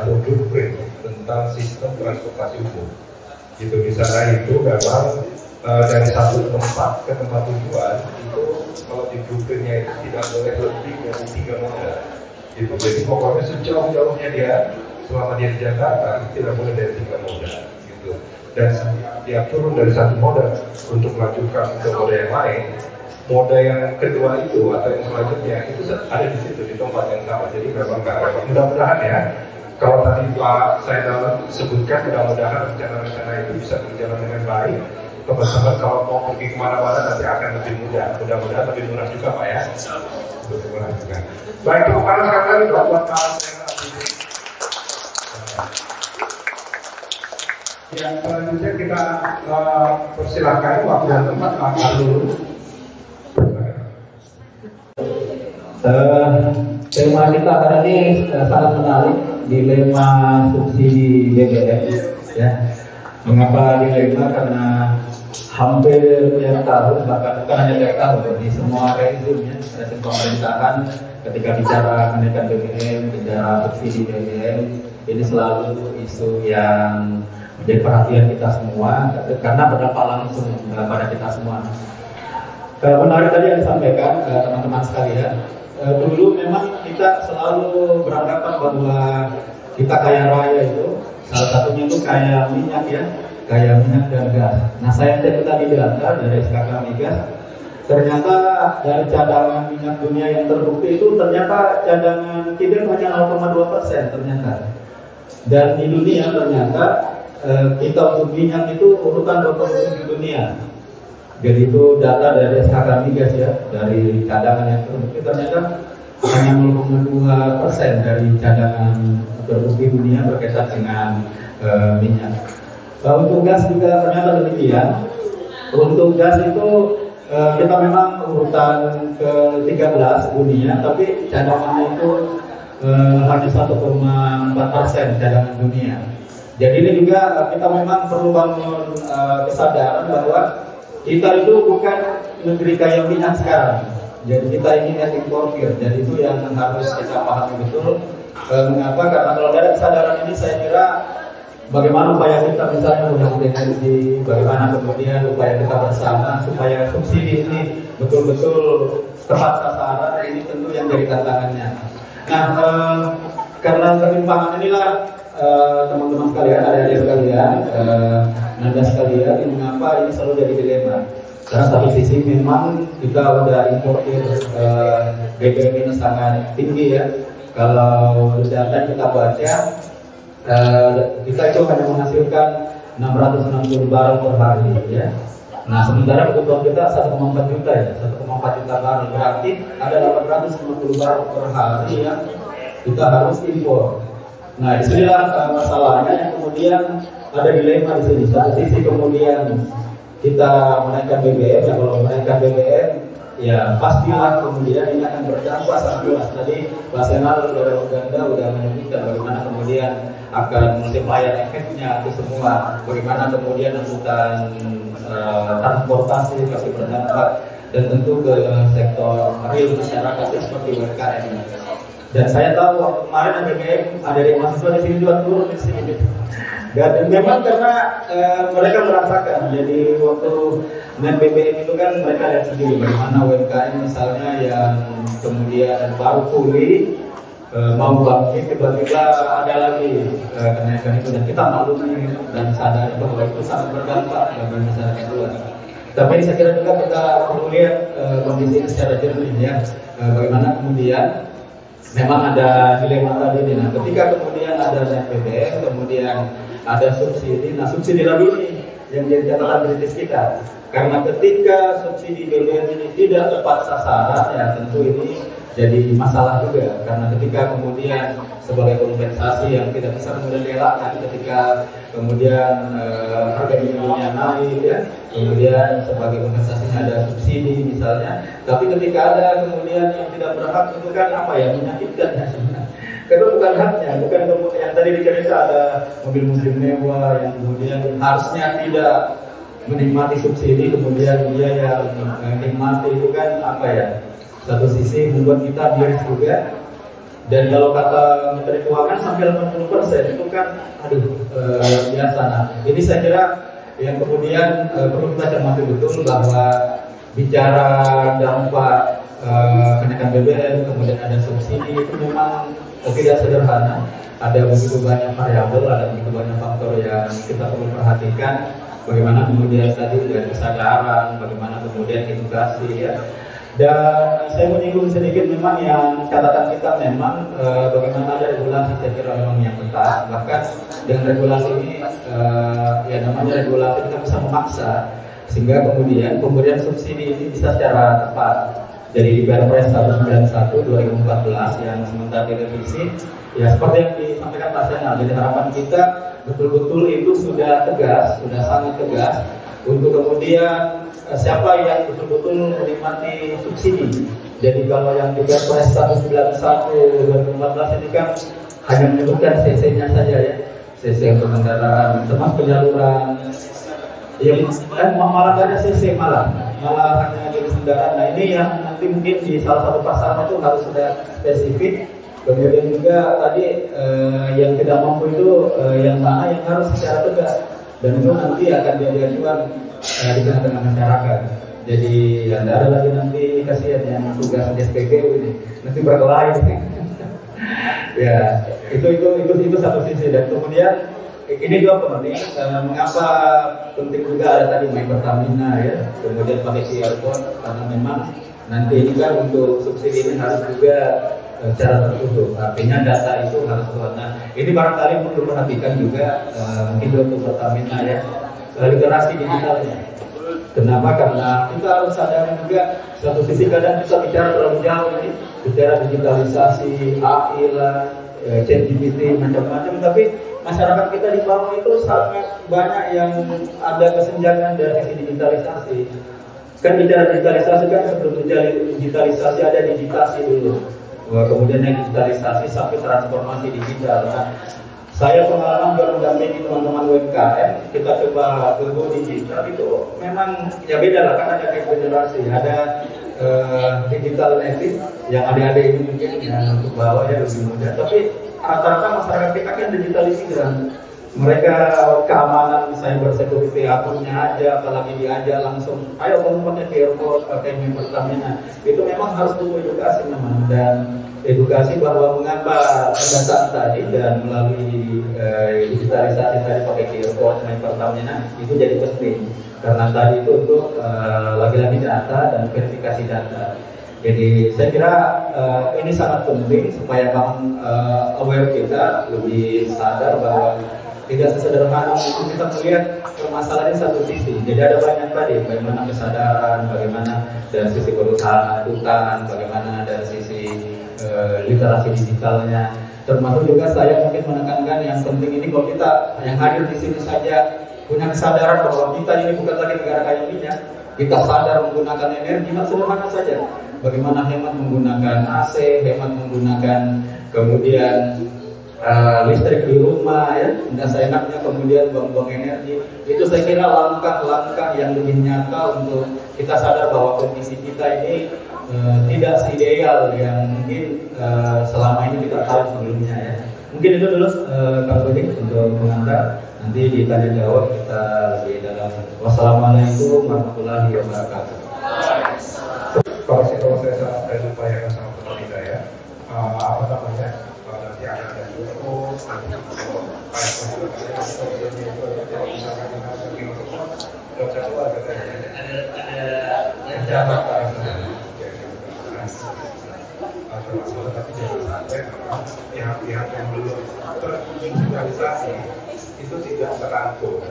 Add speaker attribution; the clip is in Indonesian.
Speaker 1: satu blueprint tentang sistem transportasi umum. Itu misalnya itu memang dari satu tempat ke tempat tujuan itu kalau di blueprintnya itu tidak boleh lebih dari 3 moda. Gitu. Jadi pokoknya sejauh-jauhnya dia selama dia di Jakarta tidak boleh dari 3 moda. Gitu. Dan dia turun dari satu moda untuk melanjutkan ke moda yang lain. Moda yang kedua itu atau yang selanjutnya itu ada di situ di tempat yang sama. Jadi memang nggak repot. Mudah-mudahan ya. Kalau tadi Pak saya sebutkan, mudah-mudahan rencana-rencana itu bisa berjalan dengan baik. Teman-teman kalau mau pergi kemana-mana nanti akan lebih mudah. Mudah-mudahan lebih murah juga Pak ya. Lebih murah juga. Baik, tepuk tangan sekali buat Pak. Yang selanjutnya kita persilahkan waktu dan tempat Pak dulu.
Speaker 2: Tema kita hari ini sangat menarik, dilema subsidi BBM. Ya, mengapa dilema? Karena hampir tiap tahun, bahkan bukan hanya tiap tahun, di semua rezim pemerintahan ketika bicara kenaikan BBM, bicara subsidi BBM, ini selalu isu yang menjadi perhatian kita semua karena berdampak langsung pada kita semua. Menarik tadi yang disampaikan teman-teman sekalian. Dulu memang kita selalu beranggapan bahwa kita kaya raya itu salah satunya itu kaya minyak ya, kaya minyak dan gas. Nah saya cek tadi data dari SKK Migas, ternyata dari cadangan minyak dunia yang terbukti itu ternyata cadangan kita hanya 0,2% ternyata. Dan di dunia ternyata kita untuk minyak itu urutan 27 dunia. Jadi itu data dari SKK Migas ya, dari cadangan yang terbukti ternyata hanya 0,2% dari cadangan terbukti dunia berkaitan dengan minyak. Untuk gas juga ternyata demikian. Untuk gas itu kita memang urutan ke-13 dunia, tapi cadangannya itu hanya 1,4% cadangan dunia. Jadi ini juga kita memang perlu bangun kesadaran bahwa kita itu bukan negeri kaya minyak sekarang. Jadi kita ini net importer. Jadi itu yang harus kita pahami betul. Mengapa? Karena kalau ada kesadaran ini, saya kira bagaimana upaya kita misalnya undang energi, bagaimana kemudian upaya kita bersama supaya subsidi ini betul-betul tepat sasaran, ini tentu yang jadi tantangannya. Nah, karena ketimpangan inilah teman-teman sekalian, adik-adik sekalian, nanda sekalian, ini mengapa ini selalu jadi dilema. Karena satu sisi memang kita udah importir BBM ini sangat tinggi ya. Kalau data kita baca, kita itu hanya menghasilkan 660 barel per hari ya. Nah sementara kebutuhan kita 1,4 juta ya, 1,4 juta barel, berarti ada 850 barel per hari yang kita harus impor. Nah, disinilah masalahnya yang kemudian ada dilema di sini. Satu sisi kemudian kita menaikkan BBM, ya kalau menaikkan BBM, ya pastilah kemudian ini akan berdampak sangat luas. Tadi Pak Senal dari Uganda udah menyebutkan bagaimana kemudian akan multiplier efeknya itu semua, bagaimana kemudian angkutan transportasi pasti berdampak, dan tentu ke sektor real masyarakat seperti UMKM. Dan saya tahu waktu kemarin ada BBM, ada yang mahasiswa di sini juga turun di sini. Dan memang karena mereka merasakan, jadi waktu dengan BBM itu kan mereka lihat sendiri bagaimana UMKM misalnya yang kemudian baru pulih mau bangkit, tiba-tiba ada lagi kenaikan itu, dan kita maklumi dan sadar bahwa itu sangat berdampak bagi masyarakat luas. Tapi saya kira juga kita perlu lihat kondisi secara jernih ya, bagaimana kemudian memang ada dilema tadi. Nah, ketika kemudian ada naik BBM, kemudian ada subsidi. Nah, subsidi lagi ini yang jadi catatan kritis kita. Karena ketika subsidi BBM ini tidak tepat sasaran, ya tentu ini jadi masalah juga. Karena ketika kemudian sebagai kompensasi yang tidak bisa kemudian dielakkan, ketika kemudian harga minimumnya naik, ya, kemudian sebagai kompensasinya ada subsidi misalnya. Tapi ketika ada kemudian yang tidak berhak, itu kan apa ya, menyakitkan ya sebenarnya. Karena bukan haknya, bukan kemudian tadi dicerita ada mobil-mobil mewah yang kemudian harusnya tidak menikmati subsidi, kemudian dia yang menikmati, itu kan apa ya, satu sisi membuat kita bias juga. Dan kalau kata Menteri Keuangan sampai 80% itu kan, biasa. Nah, ini saya kira yang kemudian perlu kita cermati betul bahwa bicara dampak kenaikan BBM, kemudian ada subsidi, itu memang tidak sederhana. Ada begitu banyak variabel, ada begitu banyak faktor yang kita perlu perhatikan. Bagaimana kemudian tadi dari kesadaran, bagaimana kemudian edukasi ya. Dan saya menyinggung sedikit memang yang catatan kita memang bagaimana ada regulasi, saya kira memang yang ketat. Bahkan dengan regulasi ini ya namanya regulasi kita bisa memaksa sehingga kemudian pemberian subsidi ini bisa secara tepat. Jadi di Perpres 191 2014 yang sementara direvisi, ya seperti yang disampaikan Pak Senal, jadi harapan kita betul-betul itu sudah tegas, sudah sangat tegas untuk kemudian siapa yang betul-betul menikmati subsidi. Jadi kalau yang di Perpres 191 2014 ini kan hanya menyebutkan CC-nya saja ya, CC untuk kendaraan, termasuk penyaluran. Ya, malah ada CC malah hanya jenis kendaraan. Nah ini yang nanti mungkin di salah satu pasal itu harus sudah spesifik. Kemudian juga tadi yang tidak mampu itu yang mana yang harus secara tegas, dan itu nanti akan diajukan di tengah-tengah masyarakat. Jadi ada lagi nanti kasihan yang tugas di SPBU ini nanti berkelahi. Ya itu satu sisi. Dan kemudian ini juga penting, mengapa penting juga ada tadi main Pertamina ya, kemudian pakai QR code, karena memang nanti ini kan untuk subsidi ini harus juga secara tertutup, artinya data itu harus kuat. Nah ini barangkali perlu perhatikan juga mungkin untuk Pertamina ya, literasi digitalnya. Kenapa? Karena kita harus sadar juga satu sisi kadang kita bicara terlalu jauh ini, bicara digitalisasi, AI lah, ChatGPT macam-macam, tapi masyarakat kita di bawah itu sangat banyak yang ada kesenjangan dari sisi digitalisasi. Kan bicara digitalisasi kan sebelum digitalisasi ada digitasi dulu. Kemudian yang digitalisasi sampai transformasi digital. Nah, saya pengalaman mendampingi teman-teman UMKM, kita coba go digital itu memang ya beda lah, kan ada generasi, ada digital native yang adik-adik ini mungkin yang untuk bawah ya lebih muda, tapi rata-rata masyarakat kita kan digitalisasi. Mereka keamanan cyber security akunnya aja, apalagi diajak langsung ayo kamu pakai QR code, pakai Pertamina, itu memang harus butuh edukasi memang, dan edukasi bahwa mengapa pendataan tadi dan melalui digitalisasi tadi pakai QR code Pertamina itu jadi penting, karena tadi itu untuk lagi-lagi data dan verifikasi data. Jadi saya kira ini sangat penting supaya aware kita lebih sadar bahwa tidak sesederhana untuk kita melihat permasalahan satu sisi. Jadi ada banyak tadi, bagaimana kesadaran, bagaimana dari sisi perusahaan, akuntan, bagaimana dari sisi literasi digitalnya. Termasuk juga saya mungkin menekankan yang penting ini kalau kita yang hadir di sini saja punya kesadaran bahwa kita ini bukan lagi negara kaya minyak, kita sadar menggunakan energi yang sederhana saja. Bagaimana hemat menggunakan AC, hemat menggunakan kemudian listrik di rumah ya, dan seenaknya kemudian buang-buang energi. Itu saya kira langkah-langkah yang lebih nyata untuk kita sadar bahwa kondisi kita ini tidak seideal yang mungkin selama ini kita tahu sebelumnya ya. Mungkin itu dulu Kak Budi untuk mengantar, nanti ditanya jawab kita lebih dalam. Wassalamualaikum warahmatullahi wabarakatuh.
Speaker 1: Kalau saya lupakan sama Pertamina ya, apa namanya, nanti akan ada tapi jangan sampai pihak-pihak yang belum terdigitalisasi itu tidak terangkum.